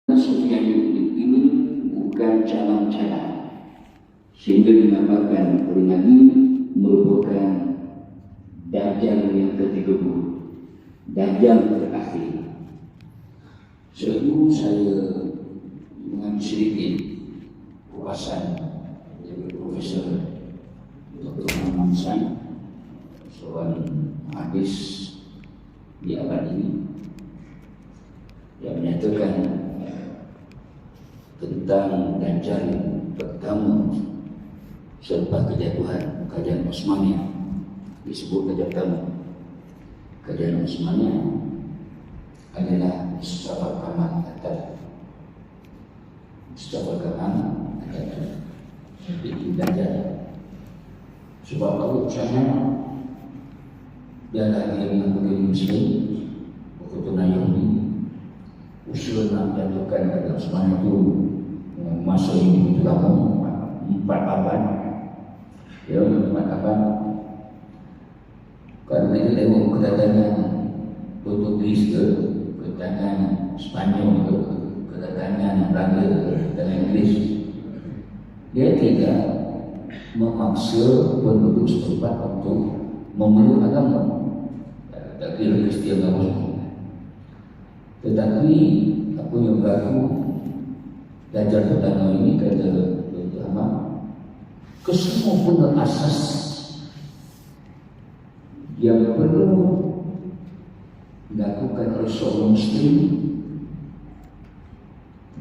Sufyan ini bukan jalan-jalan, sehingga dinamakan oleh Nabi merupakan dajjal yang ke-30, dajjal terakhir. Sebelum saya mengambil sedikit kupasan dari Profesor Dr. Muhammad San, seorang hadis di abad ini, yang menyatakan tentang dajjal pertama selepas kejatuhan kerajaan Utsmaniyah, disebut dajjal pertama kerajaan Utsmaniyah adalah Mustafa Kemal Atatürk. Mustafa Kemal Atatürk itu dajjal. Sebab Allah Ta'ala dia lahir dengan Muslim, keturunan Yahudi, usul nak jatuhkan kerajaan Utsmaniyah itu masa ini begitu lama, 4 abad, ya 4 abad. Kalau kita tengok kedatangan Portugis ke, kedatangan Spanyol ke, kedatangan Belanda, kedatangan Inggeris, dia tidak memaksa penduduk setempat untuk memeluk agama, tak kira Kristian atau Muslim. Tetapi apa yang berlaku dajjal pertama ini, kata Dr. Ahmad, kesemua asas yang perlu dilakukan oleh seorang Muslim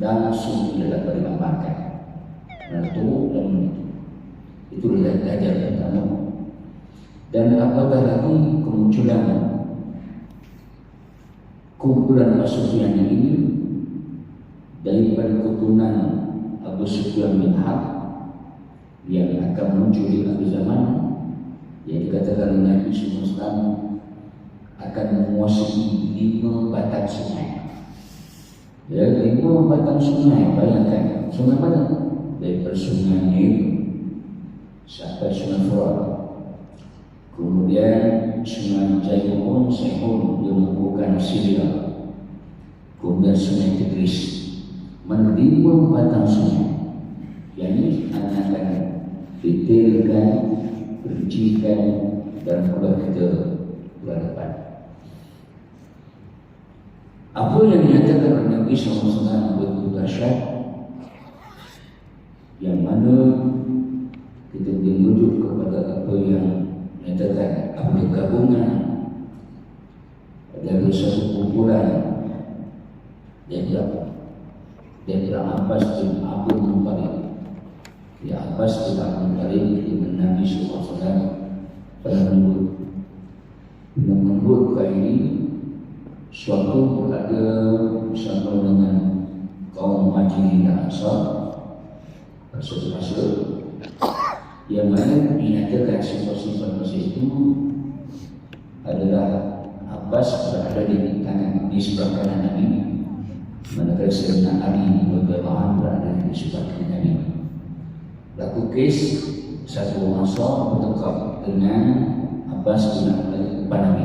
dan langsung tidak dapat dilakukan. Itu dajjal pertama. Dan apatah lagi kemunculan kumpulan Sufyan ini daripada keturunan Abu Sufyan bin Harb yang akan muncul di akhir zaman, yang dikatakan oleh Nabi SAW akan menguasai 5 batang sungai. Ya, 5 batang sungai, bayangkan sungai mana? Daripada sungai Nil sampai sungai Furat, kemudian sungai Jayhun, Sehun yang menghubungkan Syria, kemudian sungai Tigris, menerima batang sungai. Yang ini akan detailkan, rincikan dalam kuliah kita bulan depan. Apa yang dinyatakan oleh Nabi SAW begitu dahsyat, yang mana kita boleh merujuk kepada apa yang menyatakan apa gabungan dari satu kumpulan dari Abbas bin Abdul Muttalib. Ya, Abbas bin Abdul Muttalib dengan Nabi SAW pernah menyebut kali ini suatu berada bersama dengan kaum Muhajirin dan Ansar masa yang mana dinyatakan sifat-sifat itu adalah Abbas berada di tangan di sebelah kanan Nabi, manakala Sayyidina Ali radhiyallahu anhu berada di sebelah kiri Nabi. Laku kes satu masa bertekap dengan Abbas bin Abdul depan Nabi.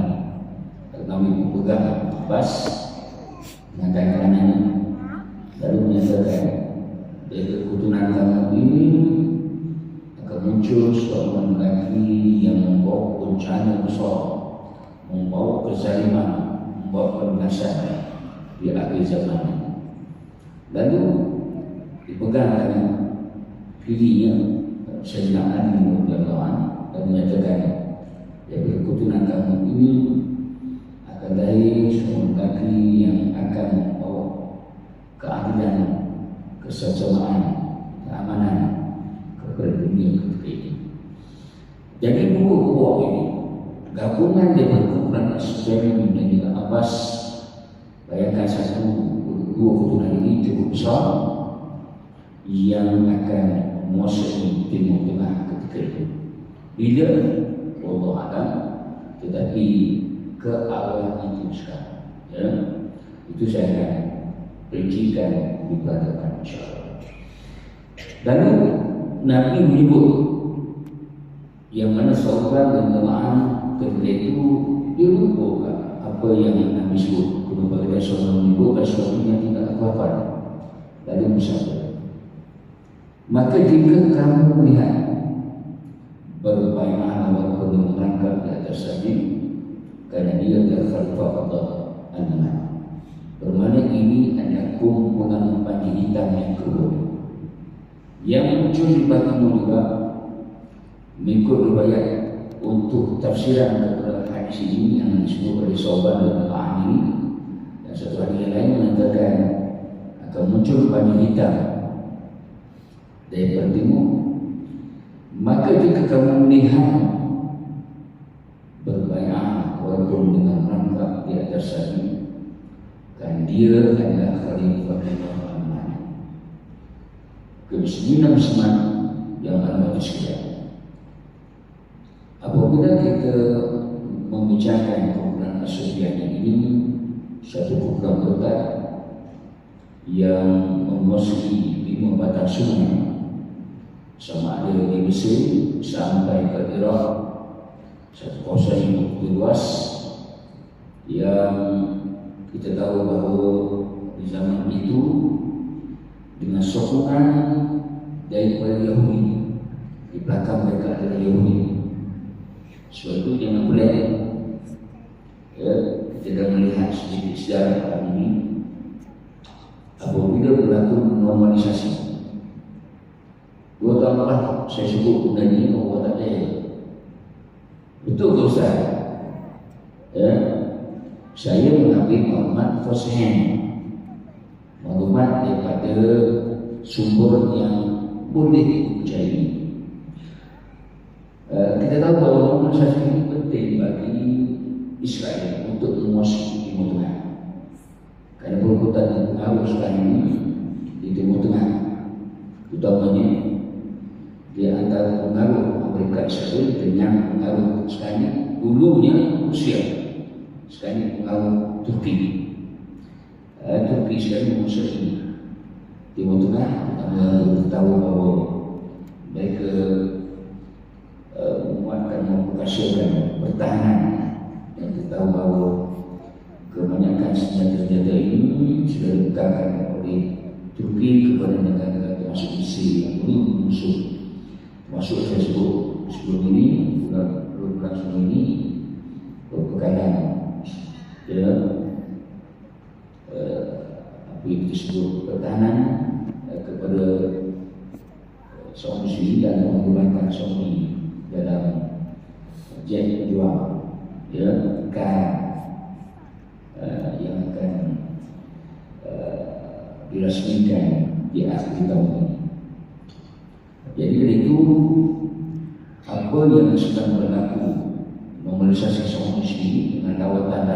Nabi pegang Abbas dengan tangan kanannya, lalu menyatakan dari keturunan kamu ini akan muncul seorang lelaki yang membawa bencana besar, membawa kezaliman, membawa penindasan di akhir zaman. Lalu dipegang dengan kirinya Sayyidina Ali radhiyallahu anhu dan menyatakan dari keturunan kamu ini akan lahir seorang lelaki yang akan membawa keadilan, kesejahteraan, keamanan kepada dunia ketika ini. Jadi dua buah ini gabungan dengan kumpulan Sufyan dan juga Abbas. Bayangkan dua keturunan ini cukup besar yang akan menguasai Timur Tengah ketika itu. Bila Allah alam, tetapi ke arah itu sekarang, ya, itu saya akan rincikan di belakang insyaAllah. Lalu Nabi menyebut yang mana seorang dan teman ketika itu dia lupa apa yang Nabi sebut. Kemudian seorang menyebut sesuatu yang tidak aku hafal. Nabi bersabda, maka jika kamu melihat berbai'ah walaupun dengan merangkap di atas Nabi, kerana dia adalah khalifah Allah al-Mahdi. Bermakna ini adalah kumpulan panji hitam yang kedua yang muncul di bagimu juga mengikut riwayat untuk tafsiran kepada hadis ini yang disebut oleh Sauban dan Al-Ahli, dan satu hadis yang lain mengatakan akan muncul panji hitam dari timur. Maka jika kamu melihat berbai'ah walaupun dengan rangkap di atas Nabi, dan dia adalah khalifah Allah. Kemusliman Musliman yang amat sekalian, apabila kita membicarakan kumpulan As-Sufyani ini, satu kumpulan berat yang menguasai 5 batang sungai, sama ada di Mesir sampai ke Iraq, satu kawasan yang begitu luas yang kita tahu bahawa di zaman itu dengan sokongan daripada Yahudi, di belakang mereka adalah Yahudi. Sebab itu jangan boleh kita dah melihat sedikit sejarah hari ini apabila berlaku normalisasi. 2 tahun lepas saya sebut benda ni, orang tak ada. Betul ke Ustaz? Saya mengambil maklumat first hand, maklumat daripada sumber yang boleh dipercayai. Kita tahu bahawa normalisasi ini penting bagi Israel untuk menguasai Timur Tengah, kerana perebutan dan pengaruh sekarang ini di Timur Tengah, utamanya di antara pengaruh Amerika Israel dengan pengaruh sekarang ini, dulunya Rusia, sekarang ini pengaruh Turki. Turki sekarang menguasai Timur Tengah. Kita tahu bahawa mereka menguatkan, memperkasakan pertahanan, dan kita tahu bahawa kebanyakan senjata-senjata ini sudah diberikan oleh Turki kepada negara-negara termasuk Mesir yang belum musuh. Masuk saya sebut sebelum ini, bulan sebelum ini, perkara apa yang kita sebut pertahanan kepada seorang Muslim dan menggunakan seorang dalam jet jual kan yang akan dirasmikan di akhir tahun ini. Jadi dari itu apa yang sedang berlaku normalisasi seorang Muslim dengan lawatan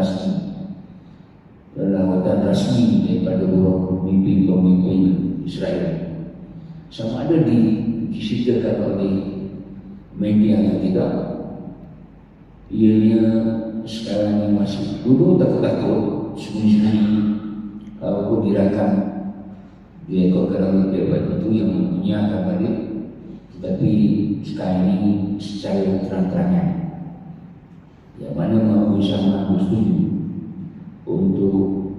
rasmi daripada beberapa pemimpin Israel, sama ada diceritakan oleh media atau tidak, ianya sekarang ini masih dulu takut-takut sembunyi-sembunyi walaupun dirakam dia ikutkan daripada itu yang menyiarkan balik, tetapi sekarang ini secara terang-terangan yang mana mahu sama setuju untuk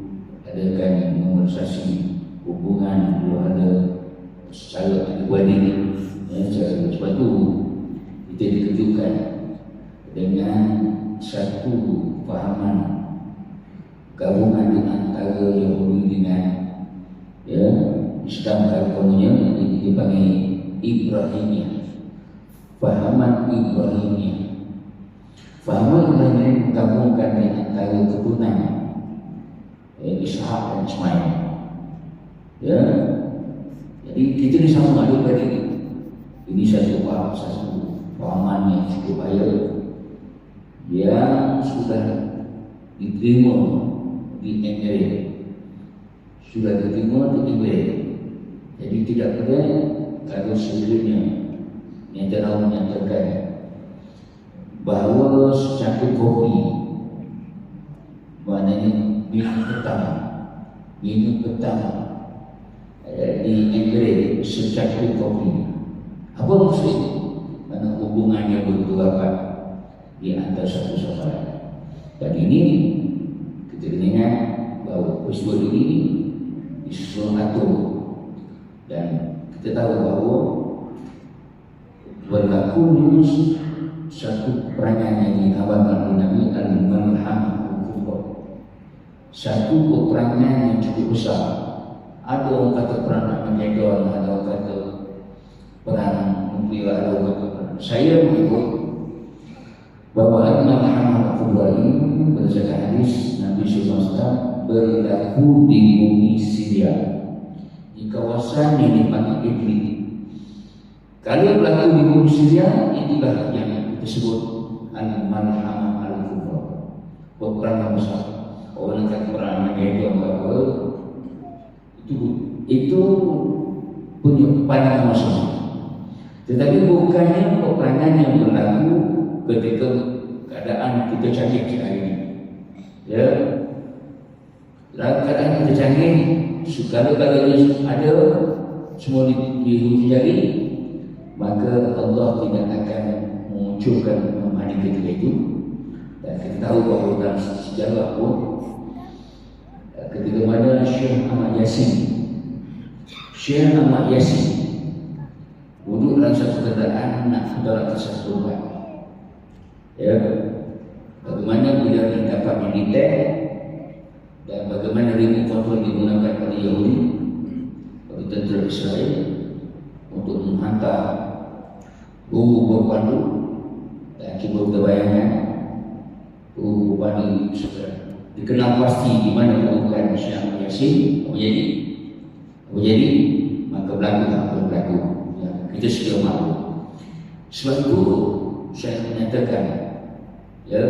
adakan normalisasi hubungan dua ada secara adik-beradik. Sebab itu kita dikejutkan dengan satu fahaman gabungan di antara Yahudi dengan Islam kalkonnya yang dipanggil Ibrahimiyah. Fahaman Ibrahimiyah. Fahaman Ibrahimiyah menggabungkan di antara keturunan Ishak dan Ismail. Jadi kita ni sama adik-beradik. Ini satu fahaman yang cukup baik yang sudah diterima di England, sudah diterima di England. Jadi tidak perlu kalau sebelumnya yang telah menyatakan bahawa secangkir kopi, maknanya minum pertama di England secangkir kopi. Apa maksudnya? Mana hubungannya begitu rapat di antara satu sama lain. Dan ini kita dengar bahawa peristiwa ini disusul atur Dan kita tahu bahawa berlaku ini satu perangai yang dikhabarkan oleh Nabi al-malhamah al-kubra, satu peperangan yang cukup besar. Ada orang kata perang Armageddon, ada orang kata perang nuklir, ada orang kata perang. Saya mengikut bahawa al-malhamah al-kubra ini berdasarkan hadis Nabi SAW berlaku di bumi Syria, di kawasan yang dipanggil Idlib. Kalau berlaku di bumi Syria, itulah yang disebut al-malhamah al-kubra, peperangan besar. Orang kata perang Armageddon apa, itu punya pandangan masing-masing. Tetapi bukannya peperangan yang berlaku ketika keadaan kita canggih hari ini. Ya, dalam keadaan kita canggih, segala-galanya ada semua di hujung jari, maka Allah tidak akan memunculkan pemahaman ketika itu. Dan kita tahu bahawa dalam sejarah pun ketika mana Syekh Ahmad Yasin duduk dalam satu kenderaan nak mendarat ke satu tempat, ya, bagaimana beliau dapat militer dan bagaimana remote control digunakan oleh Yahudi, oleh tentera Israel untuk menghantar guru berpandu, dan cuba berbayangan guru berpandu dikenal pasti di mana bukan Syekh Ahmad Yasin. Apa jadi maka berlaku ya, kita sudah mahu. Sebab itu saya menyatakan, ya,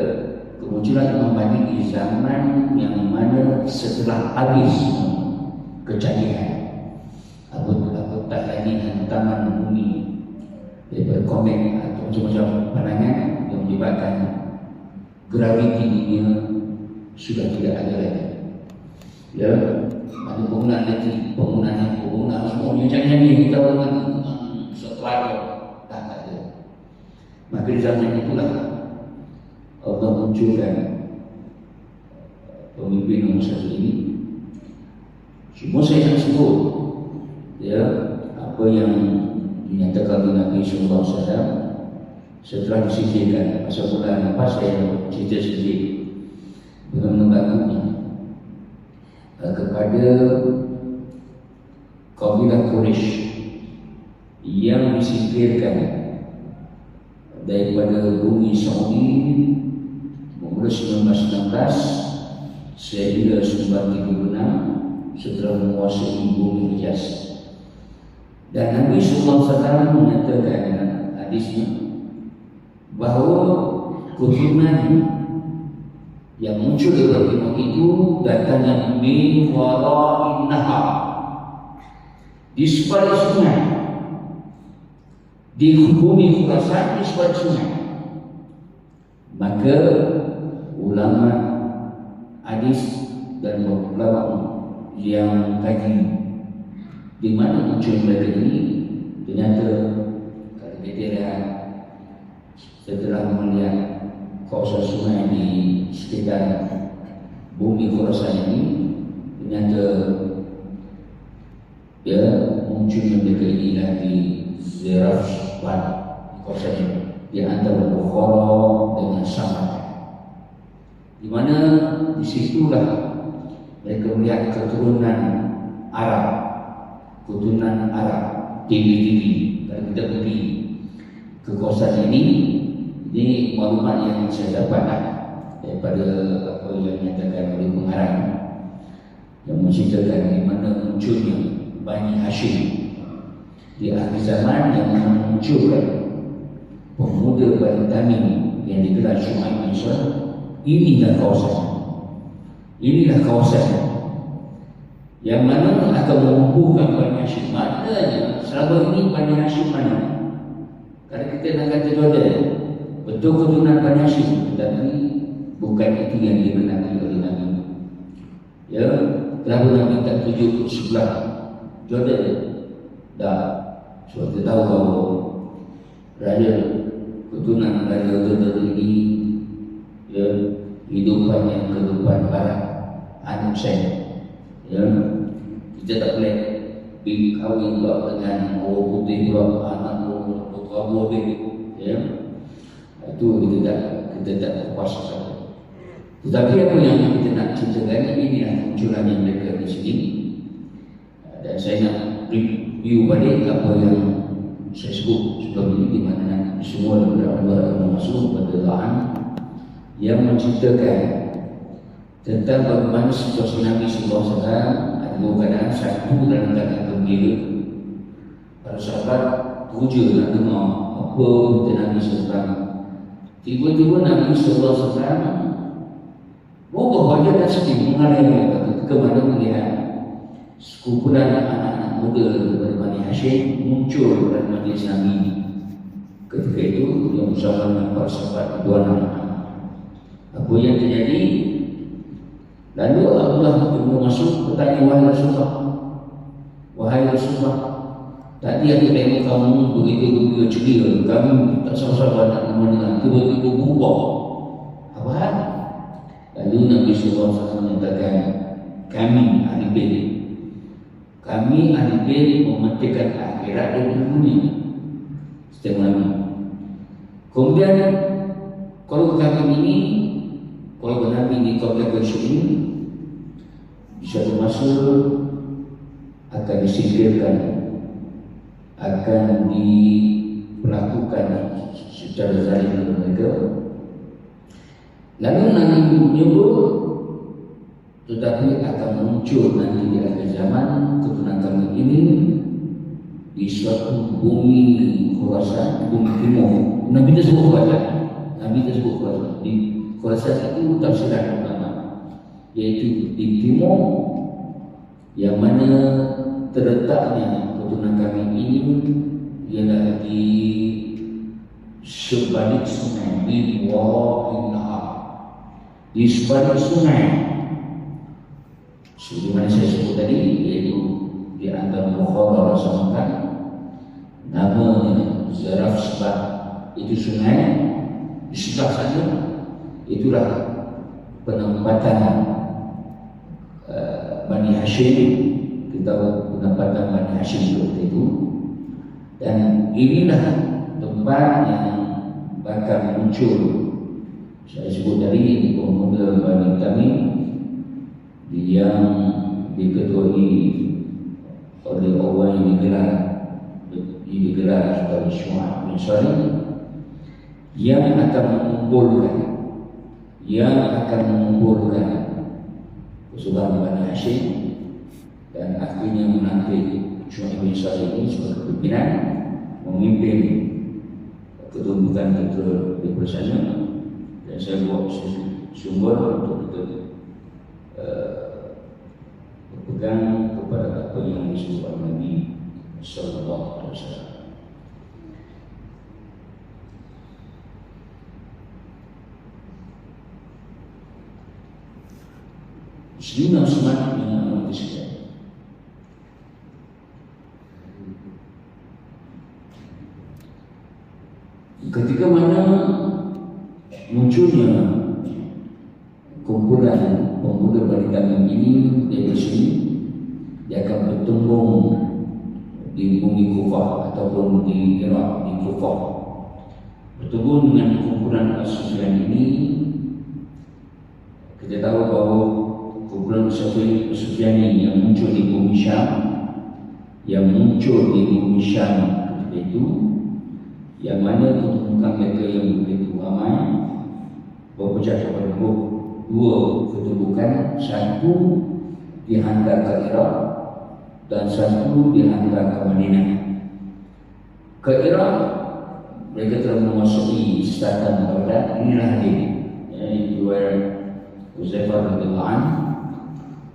kemunculan Imam Mahdi di zaman yang mana setelah habis kecanggihan, apatah lagi hantaman bumi daripada komen atau macam-macam pandangan yang menyebabkan graviti dunia sudah tidak ada lagi. Ya, ada penggunaan semuanya jangan kita dengan setelah tak ada. Maka di zaman itulah Allah munculkan pemimpin nomor satu ini. Semua saya akan sebut, ya, apa yang dinyatakan oleh Nabi SAW setelah disingkirkan. Pasal bulan lepas saya cerita sedikit bagaimana berlakunya kepada kabilah Quraisy yang disingkirkan daripada bumi Saudi mula 1916 sehingga 1936 setelah menguasai bumi Hijaz. Dan Nabi SAW menyatakan hadisnya bahawa keturunan yang muncul dari timur itu datangnya min wara'in nahar, di sebelah sungai, di bumi Khurasan, di sebelah sungai. Maka ulama hadis dan ulama yang kaji di mana muncul mereka ini, ternyata kalau kita lihat setelah melihat kawasan sungai di sekitar bumi Khurasan ini, ternyata ya munculnya mereka ini di Zerafshan, di kawasan ini, di antara Bukhara dengan Samad, di mana disitulah mereka melihat keturunan Arab, tinggi-tinggi. Kalau kita pergi ke kawasan ini maklumat yang saya dapatkan daripada apa yang dinyatakan oleh pengarang yang menceritakan di mana munculnya Bani Hashim di akhir zaman, yang memunculkan pemuda Bani Tamim yang digelar Syuaib bin Syuaib. Inilah kawasan yang mana akan mengumpulkan Bani Hashim. Maknanya selama ini Bani Hashim mana? Kalau kita nak kata Jordan betul keturunan Bani Hashim, tetapi bukan itu yang dimenangi oleh Nabi. Ya, kenapa Nabi tak tuju sebelah Jordan? Dah, sebab kita tahu bahawa keturunan Raja Jordan ini, ya, hidupannya kehidupan barat, Anusai. Ya, kita tak boleh dikawin pula dengan orang putih pula, anak putra boleh, ya. Itu kita tak terpuas saja. Tetapi apa yang kita nak ceritakan ini adalah munculannya mereka di sini. Dan saya nak review balik apa yang saya sebut sebelum ini, di mana semua daripada Allah yang masuk pada Quran yang menceritakan tentang bagaimana situasi Nabi SAW ada dua keadaan. Satu, dalam keadaan gembira. Para sahabat puja nak dengar apa kata Nabi SAW. Tiba-tiba Nabi SAW berubah wajah dan sedih mengalami ke mana melihat sekumpulan anak-anak muda daripada Bani Hashim muncul dalam majlis Nabi. Ketika itu dia bersama dengan para sahabat dua anak. Apa yang terjadi? Lalu Allah juga masuk bertanya, wahai Rasulullah, tadi aku tengok kamu begitu ceria, kamu tak sabar nak mendengar, tiba-tiba berubah. Apa hal? Lalu Nabi SAW menyatakan, kami ahli bait mementingkan akhirat dan dunia. Setiap Nabi. Kemudian kalau kami ini, kalau Nabi ini kompleks ini, di suatu masa akan disingkirkan, akan diperlakukan secara zalim oleh mereka. Lalu Nabi menyebut, tetapi akan muncul nanti di akhir zaman keturunan kami ini di suatu bumi Khurasan, bumi timur. Nabi tersebut Khurasan. Di Khurasan itu tafsiran ulama, yaitu di timur, yang mana terletaknya keturunan kami ini ialah di sebalik sungai, di bawah nahar, di sebalik sungai. Seperti mana saya sebut tadi, yaitu di antara Bukhara Rasulullah, namanya Zaraf Sebab, itu sungai di sebelah sana. Itulah penempatan Bani Hashim. Kita tahu penempatan Bani Hashim seperti itu. Dan inilah tempat yang bakal muncul, saya sebut tadi, pemuda Bani Tamim yang diketuai oleh orang yang digelar sebagai Syu'ab bin Salim, yang akan mengumpulkan keseluruhan Bani Hashim dan akhirnya menanti Syu'ab bin Salim ini sebagai pimpinan, memimpin ketumbukan itu di sana. Dan saya buat sumber untuk kita berpegang kepada apa yang disebut Nabi Sallallahu Alaihi Wasallam. Muslimin Muslimat yang Allah sekalian, ketika mana munculnya kumpulan pemuda Bani Tamim ini dari sini, dia akan bertembung di bumi Kufah ataupun di Iraq, di Kufah, bertemu dengan kumpulan As-Sufyan ini. Kita tahu bahawa kumpulan As-Sufyan ini yang muncul di bumi Syam, ketika itu, yang mana ketumbukan mereka yang begitu ramai berpecah kepada dua ketumbukan. Satu dihantar ke Iraq dan satu dihantar ke Madinah. Ke Iraq mereka telah memasuki selatan Baghdad. Inilah hadis riwayat Uzaifah radhiyallahu anhu,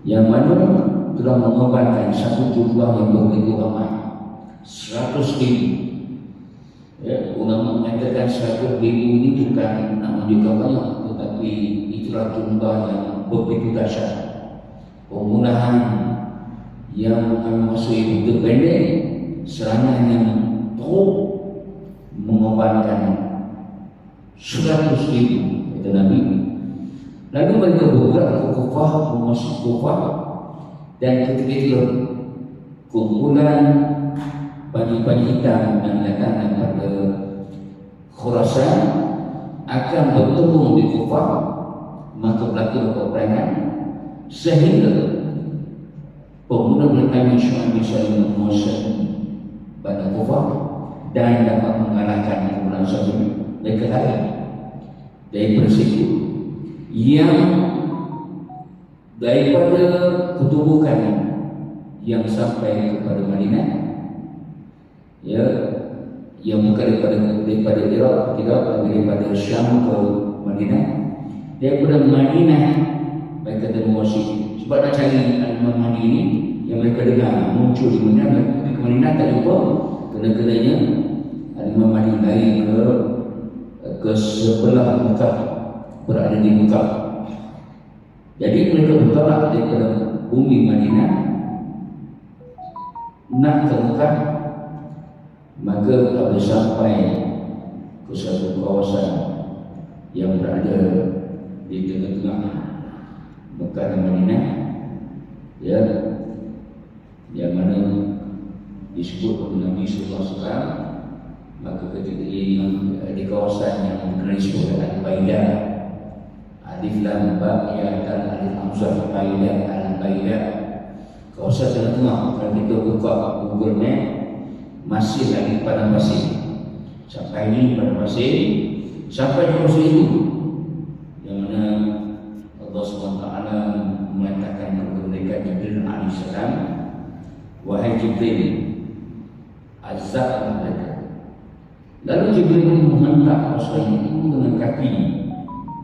yang mana telah mengobatkan satu jumlah yang begitu ramai, 100,000. Ya, ulama mengatakan 100,000 ini bukan nak menunjukkan banyak, tetapi itulah jumlah yang begitu dahsyat. Pembunuhan yang memasuki begitu pendek, serangan yang teruk mengobatkan 100,000, kata Nabi. Lalu mereka bergerak ke Kufah, memasuki Kufah, dan ketika itu kumpulan Bani hitam yang datang daripada Khurasan akan bertemu di Kufah, maka berlaku peperangan sehingga pemuda Bani Syuaib bisa menguasai Bani Kufah dan dapat mengalahkan kumpulan Sa'id. Mereka lari dari persekutu yang daripada ketubukan yang sampai kepada Madinah, ya, yang bukan daripada Iraq, tidak daripada Syam ke Madinah. Daripada Madinah mereka menguasai. Sebab nak cari Al-Imam Mahdi ini yang mereka dengar muncul di Madinah, mereka pergi ke Madinah tak jumpa. Kena-kenanya Al-Imam Mahdi lari ke sebelah Mekah, berada di Mekah. Jadi mereka bertolak daripada bumi Madinah nak ke Mekah. Maka apabila sampai ke satu kawasan yang berada di tengah-tengah Mekah dan Madinah, ya, yang mana disebut oleh Nabi Sallallahu Alaihi Wasallam, maka ketika ini di kawasan yang disebut Al-Baidah, alif lam ba ya dan alif hamzah Baidah, Al-Baidah, kawasan tengah-tengah. Kalau kita buka Google Map, masih lagi padang pasir. Sampai ini padang pasir, sampai di kawasan itu yang mana Allah SWT mengatakan kepada mereka Jibril alaihissalam, wahai Jibril, azab mereka. Lalu Jibril menghentak kawasan itu dengan kaki,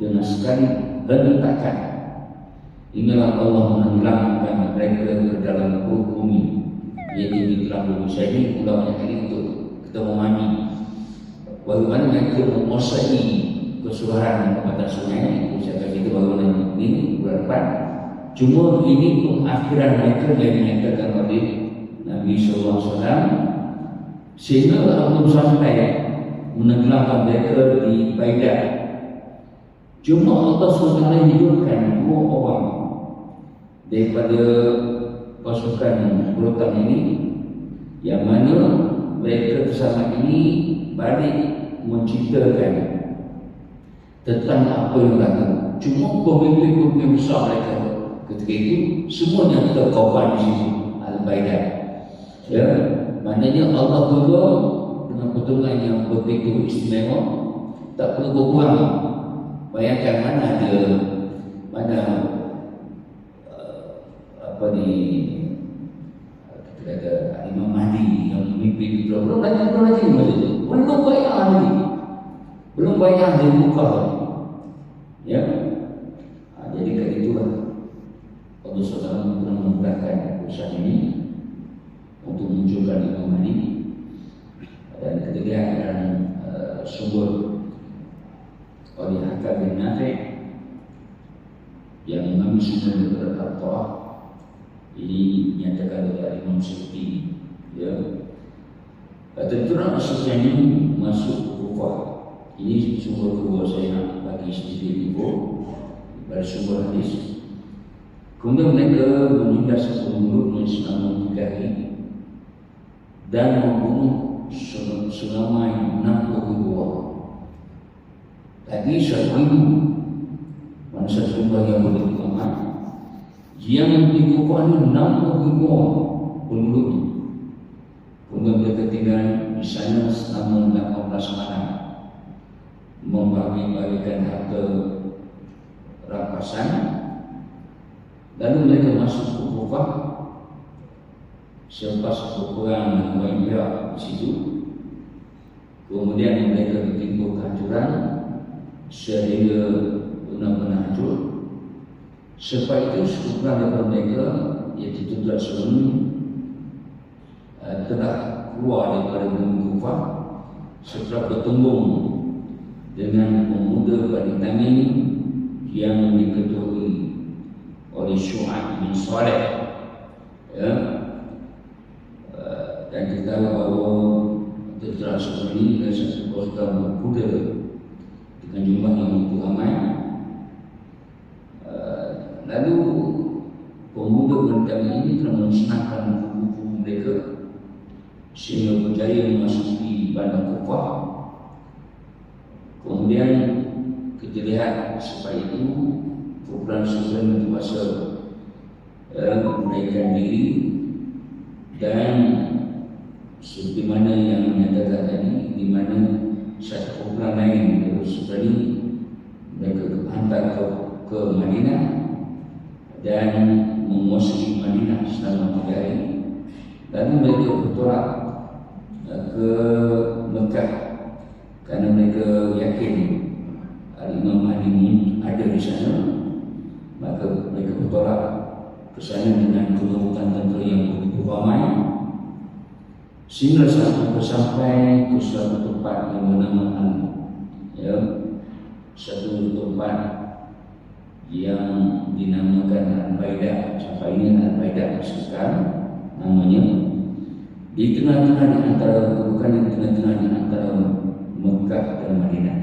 dengan sekali hentakan. Inilah Allah menenggelamkan mereka ke dalam perut bumi, iaitu di dalam bumi. Saya ini ulama ini untuk kita memahami bagaimana mereka menguasai keseluruhan tempatan sungai. Saya kata itu bagaimana ini bulan depan. Cuma ini pengakhiran mereka yang dinyatakan oleh Nabi SAW, sehingga Allah sampai menenggelamkan mereka di Baidah. Cuma Allah SWT hidupkan 2 orang daripada pasukan berontak ini, yang mana mereka bersama ini balik menceritakan tentang apa yang berlaku. Cuma pemimpin-pemimpin besar mereka ketika itu semuanya terkorban di sini Al-Baidah. Ya, maknanya Allah juga dengan pertolongan yang begitu istimewa, tak perlu berkurang. Bayangkan mana apa di kita kata Imam Mahdi yang memimpin itu belum lagi belum bayar lagi, belum bayar di muka, ya. Jadi kat itulah Allah SWT telah memudahkan usaha ini untuk munculkan Imam Mahdi. Dan ketiga adalah sumber oleh Hakam bin Nafi' yang mengambil sumber daripada Al-Qur'an. Ini dinyatakan oleh Imam Syafi'i, ya. Tentera Sufyan ini masuk Kufah. Ini sumber kedua saya nak bagi sedikit info dari sumber hadis. Kemudian mereka menindas penduduk selama 3 hari dan membunuh selama 60 orang. Tadi 1,000 manusia jumlah yang boleh diamat. Yang di Kufah ini 60 orang penduduk. Kemudian mereka tinggal di sana selama 18 malam, membagi-bagikan harta rampasan. Lalu mereka masuk ke Kufah selepas berperang dengan Irak di situ. Kemudian mereka ditimpa kehancuran sehingga benar-benar hancur. Sebab itu sekumpulan daripada mereka, iaitu tujuan sebelum telah keluar daripada bumi Kufah setelah bertembung dengan pemuda Bani Tamim yang diketuai oleh Syu'aib bin Saleh, ya. Dan kita tahu bahawa tentera sebelum ini adalah satu pasukan berkuda dengan jumlah yang begitu ramai. Lalu pemuda Bani Tamim ini telah memusnahkan buku-buku mereka sehingga berjaya memasuki bandar Kufah. Kemudian kita lihat supaya itu kumpulan Sufyan berkuasa menaikkan diri, dan seperti mana yang menyatakan tadi, di mana satu kumpulan lain dari Sufyan ini mereka hantar ke Madinah dan menguasai Madinah selama 3 hari. Lalu mereka bertolak ke Mekah kerana mereka yakin Imam Mahdi ada di sana. Maka mereka bertolak ke sana dengan kekuatan tentera yang begitu ramai, sehingga sampai ke suatu tempat yang bernama satu tempat yang dinamakan Al-Baidah. Sampai ini Al-Baidah sekarang namanya, di tengah-tengah di antara, bukan di tengah-tengah di antara Mekah dan Madinah.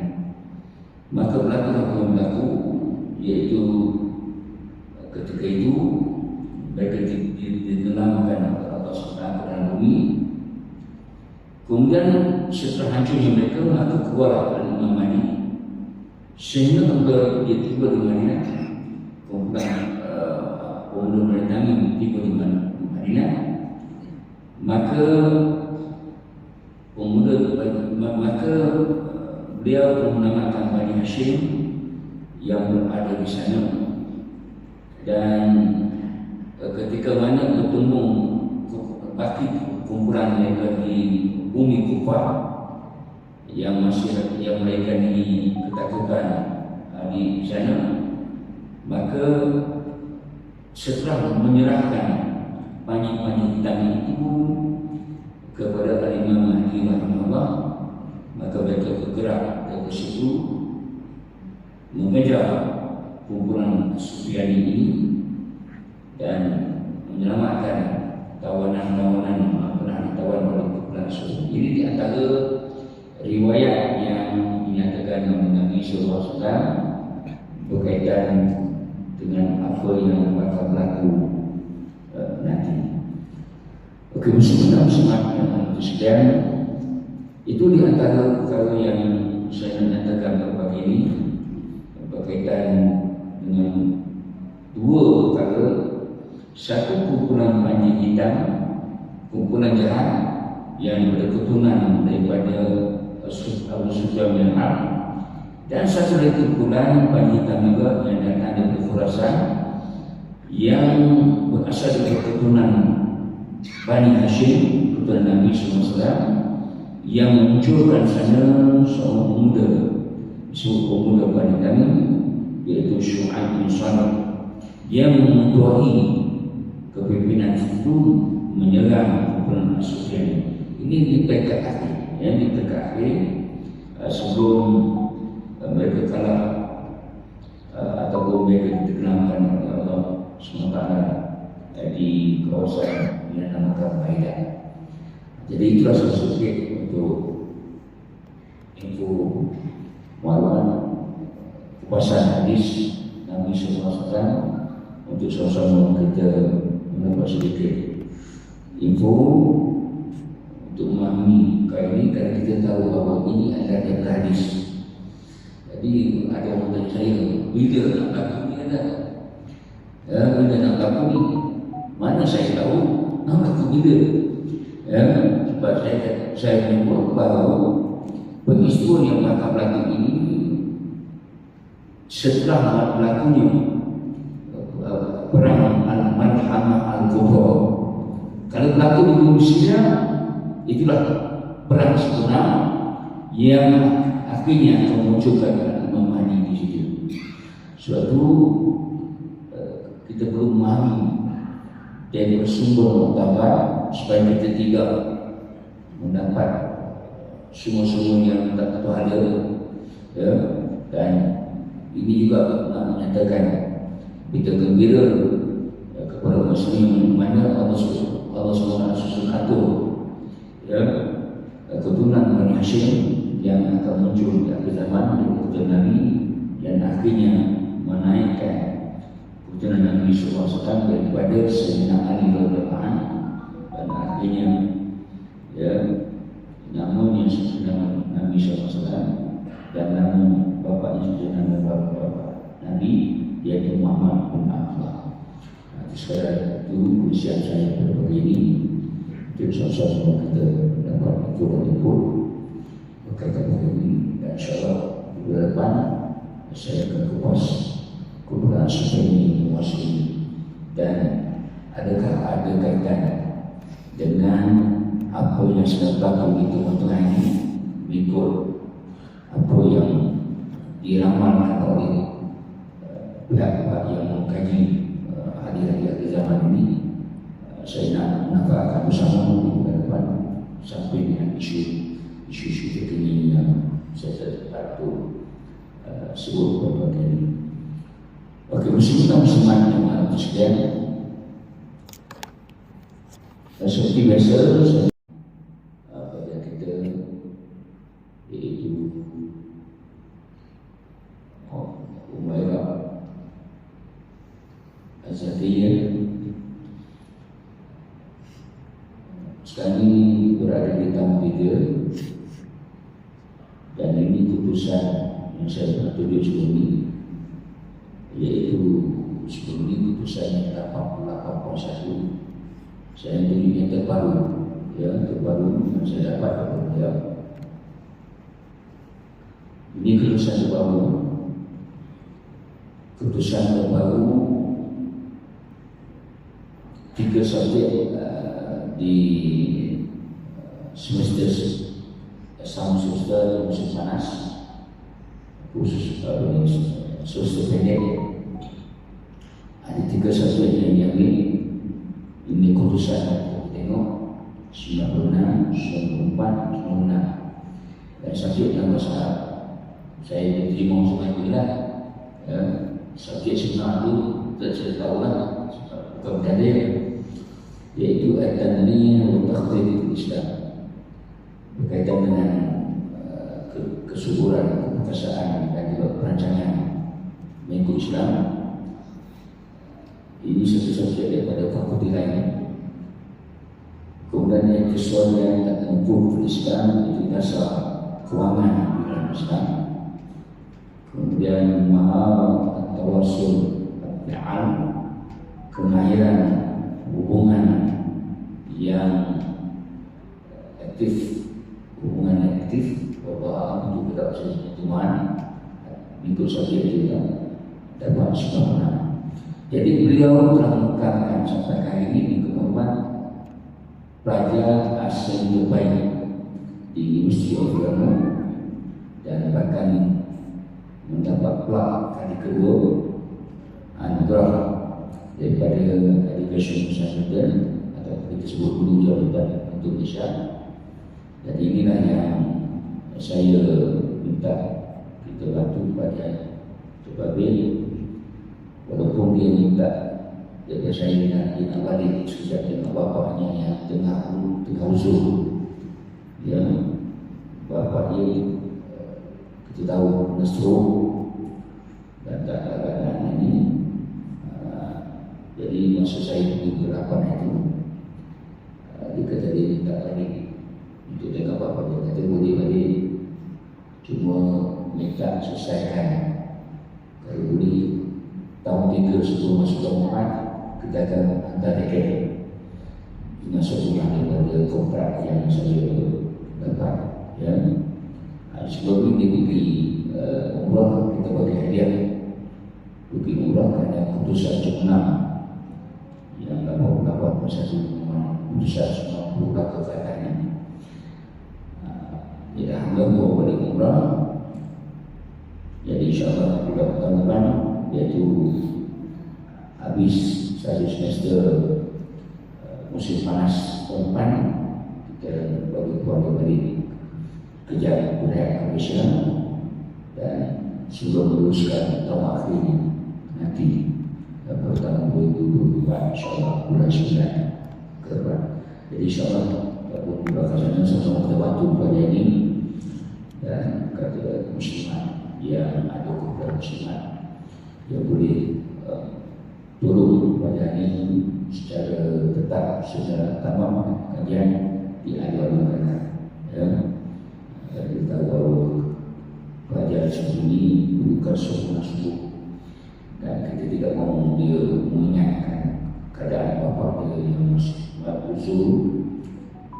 Maka berlaku yang berlaku, iaitu ketika itu mereka ditenggelamkan oleh Allah SWT ke dalam bumi. Kemudian setelah hancurnya mereka, maka keluar Imam Mahdi, sehingga apabila dia tiba di Madinah, kumpulan pemuda mendatangi tiba di Madinah, maka beliau menamakan Bani Hashim yang berada di sana. Dan ketika mana bertemu baki kumpulan mereka di bumi Kufah yang mereka ini ketakutan di sana, maka setelah menyerahkan panji-panji hitam itu kepada Imam Mahdi rahimahullah, maka mereka bergerak ke situ mengejar kumpulan Sufyan ini dan menyelamatkan tawanan-tawanan yang pernah ditawan oleh kumpulan Sufyan. Ini di antara riwayat yang dinyatakan oleh Nabi SAW berkaitan dengan apa yang bakal berlaku nanti. Okey, muslimat yang sekalian, itu di antara perkara yang saya nyatakan pada pagi ini berkaitan dengan 2 perkara. Satu, kumpulan panji hitam, kumpulan jahat yang berketurunan daripada Abu Sufyan bin Harb, dan satu lagi kumpulan panji hitam juga yang datang dari Khurasan yang berasal dari keturunan Bani Hashim, keturunan Nabi SAW, yang memunculkan sana seorang pemuda Bani Tamim, yaitu Syu'aib bin Salih, yang mengetuai kepimpinan itu menyerang kumpulan Sufyan. Ini di peringkat akhir, di peringkat akhir sebelum mereka kalah ataupun mereka ditenggelamkan oleh Allah SWT di kawasan yang dinamakan Baidah. Jadi itulah sedikit untuk info maklumat kupasan hadis Nabi SAW untuk sama-sama kita mendapat sedikit info untuk memahami kali ini, kerana kita tahu bahawa ini adalah daripada hadis. Jadi ada orang tanya saya, bila nak berlaku ni ada? Bila nak berlaku ni? Mana saya tahu nak berlaku bila? Sebab saya menyebut bahawa peristiwa yang bakal berlaku ini setelah berlakunya perang Al-Malhamah Al-Kubra. Kalau berlaku di Rusia, itulah perang sebenar yang akhirnya akan memunculkan Imam Mahdi di situ. Sebab itu kita perlu memahami dari bersumber muktabar supaya kita tidak mendapat semua-semua yang tak tahu ada, dan ini juga menyatakan kita gembira kepada muslim mana Allah SWT susun atur keturunan Bani Hashim yang akan muncul di akhir zaman di keturunan Nabi, dan akhirnya menaikkan keturunan Nabi SAW daripada Sayyidina Ali radhiyallahu anhu dan akhirnya ya namun yang sesudah Nabi SAW dan namun bapaknya sudah nama bapak Nabi yaitu Muhammad bin Abdullah. Sekarang itu usia saya begini, itu sama-sama kita dapat ikut berkaitan begini, dan insyaAllah di depan saya akan kupas kebenaran seperti ini masih, dan adakah ada kaitan dengan apa yang sedang berlaku di tengah-tengah ini mengikut apa yang diramalkan oleh pihak-pihak yang mengkaji hari-hari zaman ini. Saya nak menafakkan bersama ke depan sampai dengan isu-isu terkini yang saya patut sebut beberapa kali. Okey, muslimat yang malam sekalian, seperti biasa pada kita iaitu Umairah Azadiyah sekarang ini berada di tahun 3, dan ini keputusan yang saya pernah tunjuk sebelum ini, yaitu sebelum ini keputusan yang 88.1. Saya tunjuk yang terbaru, yang saya dapat dari beliau. Ini keputusan terbaru 3 subjek di semester semester musim panas, khusus semester pendek. Ada 3 subjek yang diambil. Ini keputusan kita tengok 96, 94, 96, dan subjek yang besar saya terima dengan berat. Subjek sebenar itu saya tahu lah, bukan berada, yaitu at-tanmiyah wa takhfif Islam, berkaitan dengan kesuburan, keperkasaan dan juga perancangan mengikut Islam. Ini satu subjek daripada fakulti lain. Kemudian yang kesualian dan hukum Islam itu dasar kewangan di dalam Islam. Kemudian maharat tawassul al-fi'al, kemahiran hubungan yang aktif, bahwa untuk kita pertemuan minggu saja kita dapat sempurna. Jadi beliau telah mengungkapkan sampai kali ini kemampuan pelajar asal terbaik di University of London, dan bahkan mendapat plat kali kedua anugerah daripada Education Center atau kita sebut dulu Jabatan Indonesia. Jadi inilah yang saya minta kita bantu kepada Babil, walaupun dia minta daripada saya nak balik sekejap dengan bapaknya yang tengah uzur. Ya, bapak dia kita tahu stroke dan tak ada keadaan ini. Jadi masa saya pergi ke lapangan itu, dia kata dia minta balik untuk tengok bapak dia. Kata boleh balik, cuma minta selesaikan kalau boleh tahun 3 sebelum masuk Ramadan kita akan hantar tiket dengan sebuah daripada kontrak yang saya dapat. Ya, sebelum ini pergi umrah, kita bagi hadiah pergi umrah kerana keputusan jurnal yang 88 pasal keputusan 90 katanya. Jadi alhamdulillah bawa balik umrah. Jadi insyaAllah bulan depan, iaitu habis satu semester musim panas tahun depan, kita bagi keluarga balik kerja budaya Malaysia, dan sebelum meneruskan tahun akhir ini nanti pada tahun 2024 insyaAllah bulan 9 ke depan. Jadi insyaAllah bulan khazanah sama-sama kita bantu pada ini, dan kata muslimat yang ada kepada muslimat yang boleh tolong kepada ini secara tetap, secara tamam pengajian di agama karena ya kita tahu pelajaran ini bukan suatu subuh dan kita tidak mau dia mengingatkan keadaan bapak dia yang masih uzur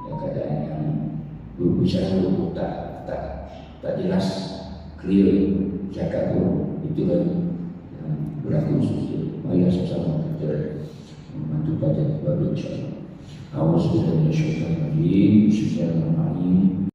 ya, keadaan yang berbicara tak jelas clear cakap itu kan yang berlaku khusus mari sama-sama kita membantu pada baru insyaallah. Awas dari syaitan rajim, bismillahirrahmanirrahim.